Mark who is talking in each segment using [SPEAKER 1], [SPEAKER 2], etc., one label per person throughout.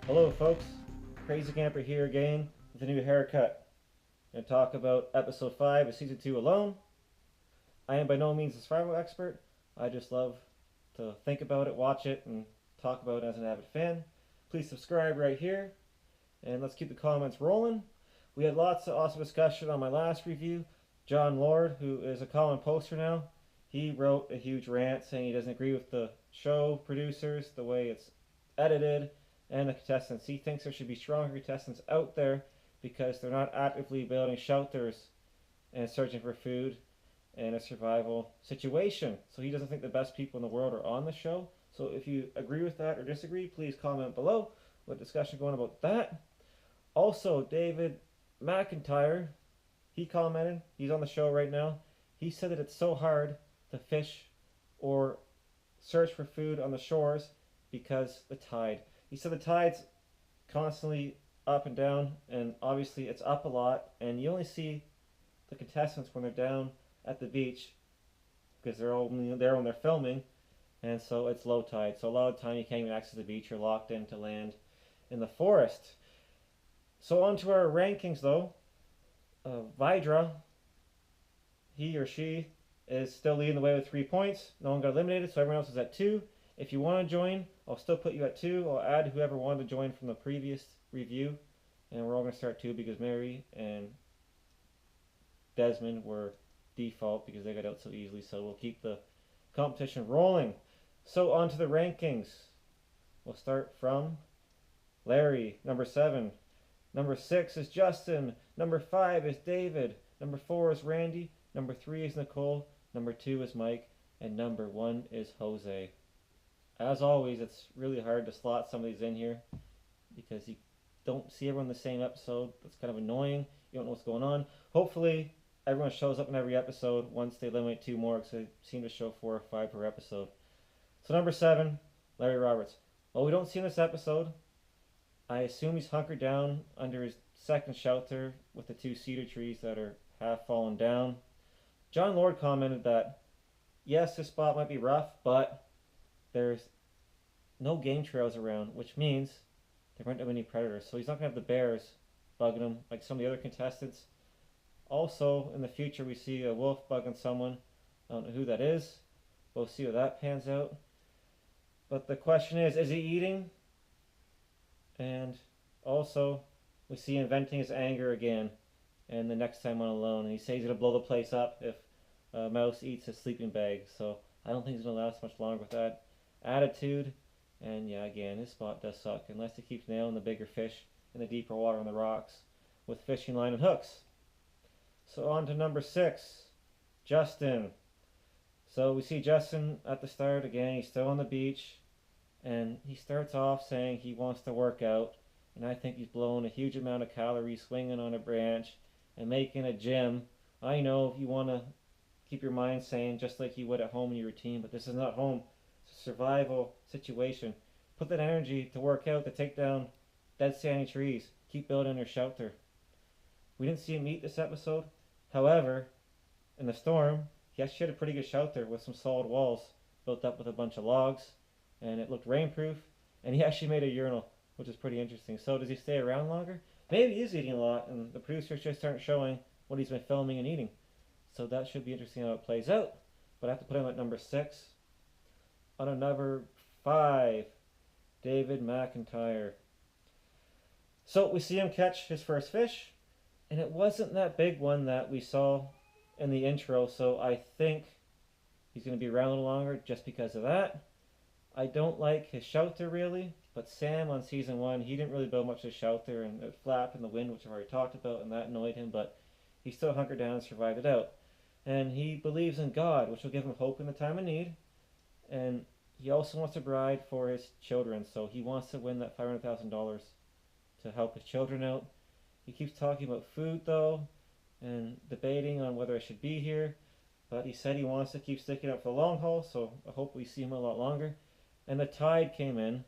[SPEAKER 1] Hello folks, Crazy Camper here again with a new haircut. I'm going to talk about episode 5 of season 2 alone. I am by no means a survival expert. I just love to think about it, watch it, and talk about it as an avid fan. Please subscribe right here, and let's keep the comments rolling. We had lots of awesome discussion on my last review. John Lord, who is a common poster now, he wrote a huge rant saying he doesn't agree with the show producers, the way it's edited, and the contestants. He thinks there should be stronger contestants out there because they're not actively building shelters and searching for food in a survival situation. So he doesn't think the best people in the world are on the show. So if you agree with that or disagree, please comment below. What discussion going about that? Also, David McIntyre, he commented, he's on the show right now. He said that it's so hard to fish or search for food on the shores because the tide. He said the tide's constantly up and down, and obviously it's up a lot, and you only see the contestants when they're down at the beach because they're only there when they're filming, and so it's low tide. So a lot of the time you can't even access the beach. You're locked into land in the forest. So on to our rankings though. Vidra, he or she is still leading the way with 3 points. No one got eliminated, so everyone else is at 2. If you want to join, I'll still put you at 2. I'll add whoever wanted to join from the previous review, and we're all going to start 2 because Mary and Desmond were default because they got out so easily. So we'll keep the competition rolling. So on to the rankings. We'll start from Larry, number 7. Number 6 is Justin. Number 5 is David. Number 4 is Randy. Number 3 is Nicole. Number 2 is Mike. And number 1 is Jose. As always, it's really hard to slot some of these in here because you don't see everyone in the same episode. That's kind of annoying. You don't know what's going on. Hopefully, everyone shows up in every episode once they eliminate 2 more because they seem to show 4 or 5 per episode. So number 7, Larry Roberts. Well, we don't see in this episode. I assume he's hunkered down under his second shelter with the 2 cedar trees that are half fallen down. John Lord commented that, yes, this spot might be rough, but there's no game trails around, which means there aren't any predators. So he's not going to have the bears bugging him like some of the other contestants. Also, in the future, we see a wolf bugging someone. I don't know who that is. We'll see how that pans out. But the question is he eating? And also, we see him venting his anger again. And the next time on Alone, and he says he's going to blow the place up if a mouse eats his sleeping bag. So I don't think he's going to last much longer with that attitude. And yeah, again, his spot does suck unless he keeps nailing the bigger fish in the deeper water on the rocks with fishing line and hooks. So on to number 6, Justin. So we see Justin at the start again. He's still on the beach, and he starts off saying he wants to work out, and I think he's blowing a huge amount of calories swinging on a branch and making a gym. I know you want to keep your mind sane just like you would at home in your routine, but this is not home. It's a survival situation. Put that energy to work out, to take down dead standing trees. Keep building your shelter. We didn't see him eat this episode. However, in the storm, he actually had a pretty good shelter with some solid walls built up with a bunch of logs, and it looked rainproof, and he actually made a urinal, which is pretty interesting. So does he stay around longer? Maybe he is eating a lot, and the producers just aren't showing what he's been filming and eating. So that should be interesting how it plays out. But I have to put him at number 6. On a number 5, David McIntyre. So we see him catch his first fish, and it wasn't that big one that we saw in the intro, so I think he's going to be around a little longer just because of that. I don't like his shelter really, but Sam on season 1, he didn't really build much of a shelter, and it flapped in the wind, which I've already talked about, and that annoyed him, but he still hunkered down and survived it out. And he believes in God, which will give him hope in the time of need, and he also wants a bride for his children, so he wants to win that $500,000 to help his children out. He keeps talking about food though, and debating on whether I should be here, but he said he wants to keep sticking up for the long haul, so I hope we see him a lot longer. And the tide came in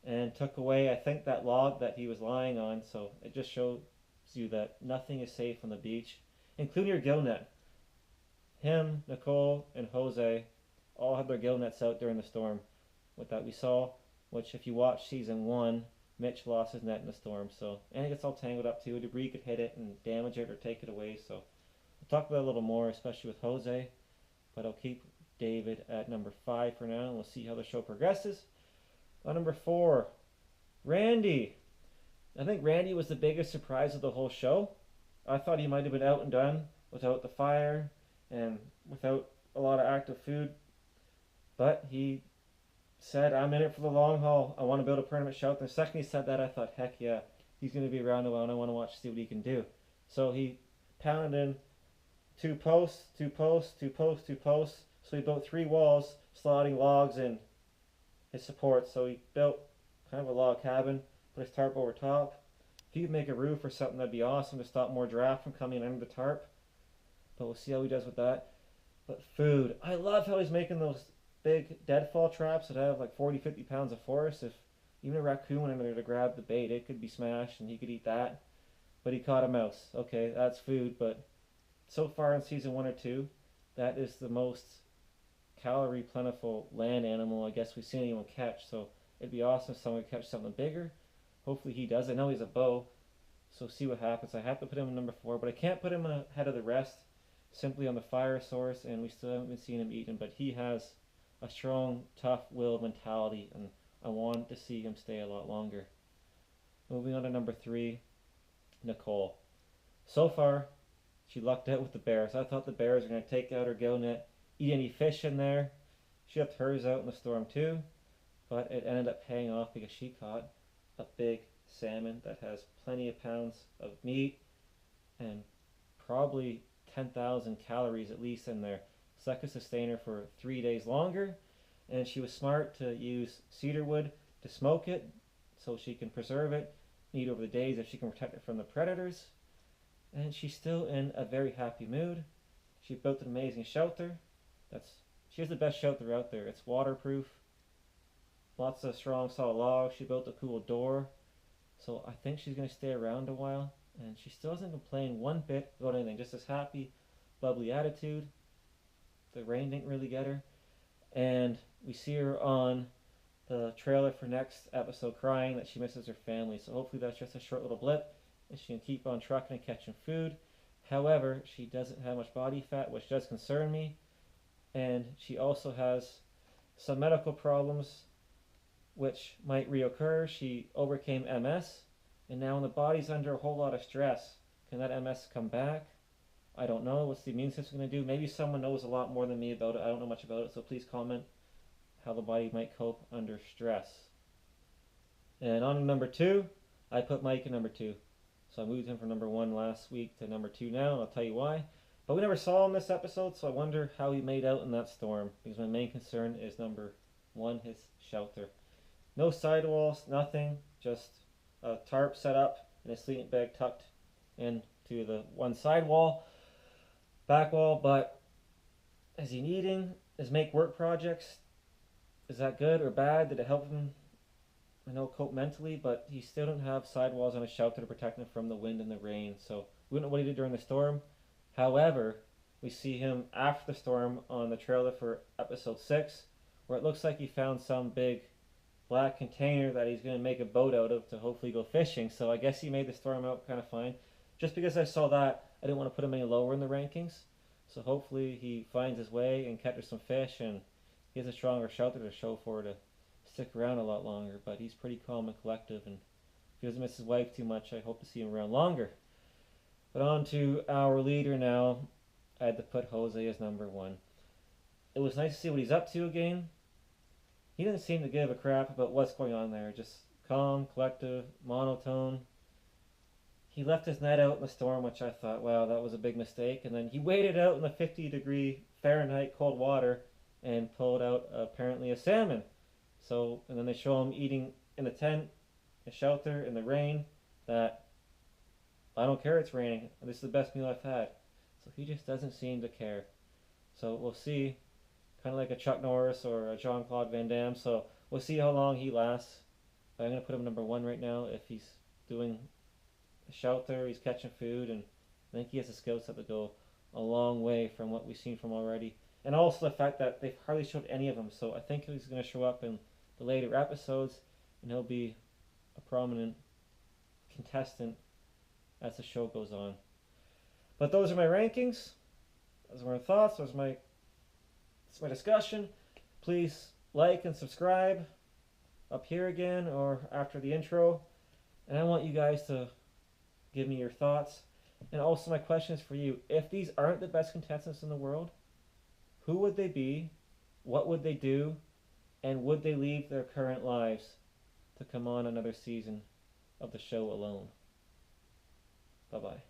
[SPEAKER 1] and took away, I think, that log that he was lying on, so it just shows you that nothing is safe on the beach, including your gill net. Him, Nicole, and Jose all had their gill nets out during the storm with that we saw, which if you watch season 1, Mitch lost his net in the storm. So, and it gets all tangled up too. Debris could hit it and damage it or take it away. So we'll talk about it a little more, especially with Jose. But I'll keep David at number 5 for now, and we'll see how the show progresses. On number 4, Randy. I think Randy was the biggest surprise of the whole show. I thought he might have been out and done without the fire and without a lot of active food. But he said, I'm in it for the long haul. I want to build a permanent shelter. The second he said that, I thought, heck yeah, he's going to be around a while, and I want to see what he can do. So he pounded in 2 posts, 2 posts, 2 posts, 2 posts. So he built 3 walls, slotting logs in his support. So he built kind of a log cabin, put his tarp over top. If he could make a roof or something, that'd be awesome to stop more draft from coming under the tarp. But we'll see how he does with that. But food. I love how he's making those big deadfall traps that have like 40, 50 pounds of force. If even a raccoon went in there to grab the bait, it could be smashed and he could eat that. But he caught a mouse. Okay, that's food. But so far in season 1 or 2, that is the most calorie plentiful land animal I guess we've seen anyone catch. So it'd be awesome if someone could catch something bigger. Hopefully he does. I know he's a bow, so see what happens. I have to put him in number 4, but I can't put him ahead of the rest simply on the fire source, and we still haven't been seeing him eating, but he has a strong, tough-willed mentality, and I want to see him stay a lot longer. Moving on to number 3, Nicole. So far, she lucked out with the bears. I thought the bears were going to take out her gill net, eat any fish in there. She left hers out in the storm too, but it ended up paying off because she caught a big salmon that has plenty of pounds of meat and probably 10,000 calories at least in there. So that could sustain her for 3 days longer. And she was smart to use cedar wood to smoke it so she can preserve it, eat over the days if she can protect it from the predators. And she's still in a very happy mood. She built an amazing shelter. She has the best shelter out there. It's waterproof. Lots of strong solid logs. She built a cool door. So I think she's going to stay around a while. And she still doesn't complain one bit about anything. Just this happy, bubbly attitude. The rain didn't really get her. And we see her on the trailer for next episode crying that she misses her family. So hopefully that's just a short little blip. And she can keep on trucking and catching food. However, she doesn't have much body fat, which does concern me. And she also has some medical problems which might reoccur. She overcame MS, and now when the body's under a whole lot of stress, can that MS come back? I don't know. What's the immune system going to do? Maybe someone knows a lot more than me about it. I don't know much about it, so please comment how the body might cope under stress. And on to number 2, I put Mike in number 2. So I moved him from number 1 last week to number 2 now, and I'll tell you why. But we never saw him this episode, so I wonder how he made out in that storm, because my main concern is number 1, his shelter. No sidewalls, nothing, just a tarp set up and a sleeping bag tucked into the one side wall, back wall. But is he needing? Is make work projects? Is that good or bad? Did it help him, cope mentally? But he still don't have sidewalls on his shelter to protect him from the wind and the rain. So we don't know what he did during the storm. However, we see him after the storm on the trailer for episode 6, where it looks like he found some big black container that he's going to make a boat out of to hopefully go fishing. So I guess he made the storm out kind of fine. Just because I saw that, I didn't want to put him any lower in the rankings. So hopefully he finds his way and catches some fish, and he has a stronger shelter to show for to stick around a lot longer. But he's pretty calm and collective, and if he doesn't miss his wife too much, I hope to see him around longer. But on to our leader now. I had to put Jose as number 1. It was nice to see what he's up to again. He didn't seem to give a crap about what's going on there. Just calm, collective, monotone. He left his net out in the storm, which I thought, wow, that was a big mistake. And then he waited out in the 50-degree Fahrenheit cold water and pulled out apparently a salmon. So, and then they show him eating in the tent, a shelter, in the rain. That I don't care, it's raining. This is the best meal I've had. So he just doesn't seem to care. So we'll see. Kind of like a Chuck Norris or a Jean-Claude Van Damme. So we'll see how long he lasts. But I'm going to put him number 1 right now. If he's doing a shelter, he's catching food, and I think he has the skill set to go a long way from what we've seen from already. And also the fact that they've hardly showed any of him. So I think he's going to show up in the later episodes, and he'll be a prominent contestant as the show goes on. But those are my rankings. Those are my thoughts. That's my discussion. Please like and subscribe up here again or after the intro. And I want you guys to give me your thoughts. And also my question is for you. If these aren't the best contestants in the world, who would they be? What would they do? And would they leave their current lives to come on another season of the show alone? Bye-bye.